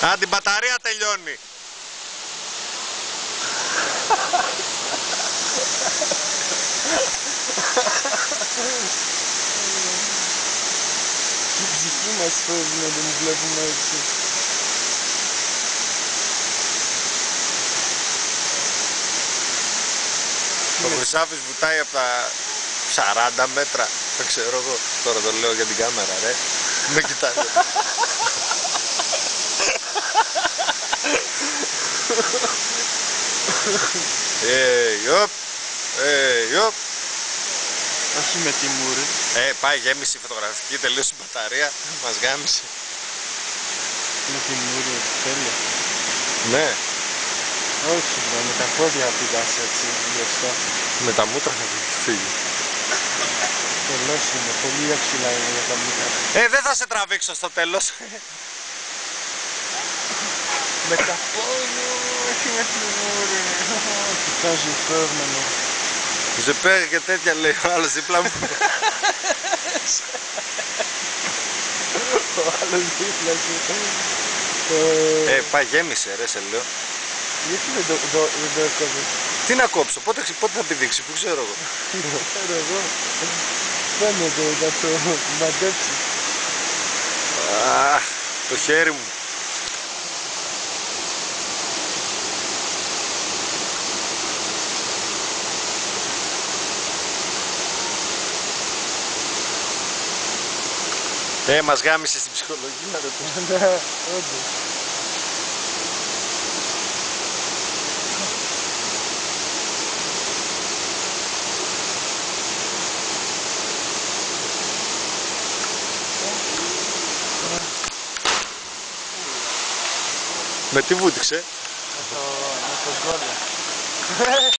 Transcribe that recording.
Α, την μπαταρία τελειώνει. Η ψυχή μας φεύγει να τον βλέπουμε έτσι. Ο Χρυσάφης βουτάει από τα 40 μέτρα. Δεν ξέρω εγώ. Τώρα το λέω για την κάμερα, ρε. Με κοιτάνε. Ιωπ. Ιωπ. Όχι με τη μούρη. Πάει γέμιση φωτογραφική, τελείωσε η μπαταρία. Μας γάμισε. Με τη μούρη, τέλεια. Ναι. Όχι, με τα πόδια πηγάς έτσι, μπροστά. Με τα μούτρα θα φύγει. Τελώς είναι, πολύ εύκολα είναι για τα μούτρα. Δεν θα σε τραβήξω στο τέλος. Με τα πόδια, όχι με τη μούρη. Κοιτάζει φεύγμένο. Ζεπέ και τέτοια λέει ο άλλος δίπλα μου. Ο άλλος δίπλα σου. Πάει γέμισε ρε σε λέω. Γιατί δεν το έκοβε. Τι να κόψω, πότε θα πηδήξει, που ξέρω εγώ. Ξέρω εγώ. Φαίνεται να το μαντέψει. Αχ, το χέρι μου. Μας γάμισε στην ψυχολογία ρε το. Ναι, όντως. Με τι βούτυξε? Με το γκόλιο.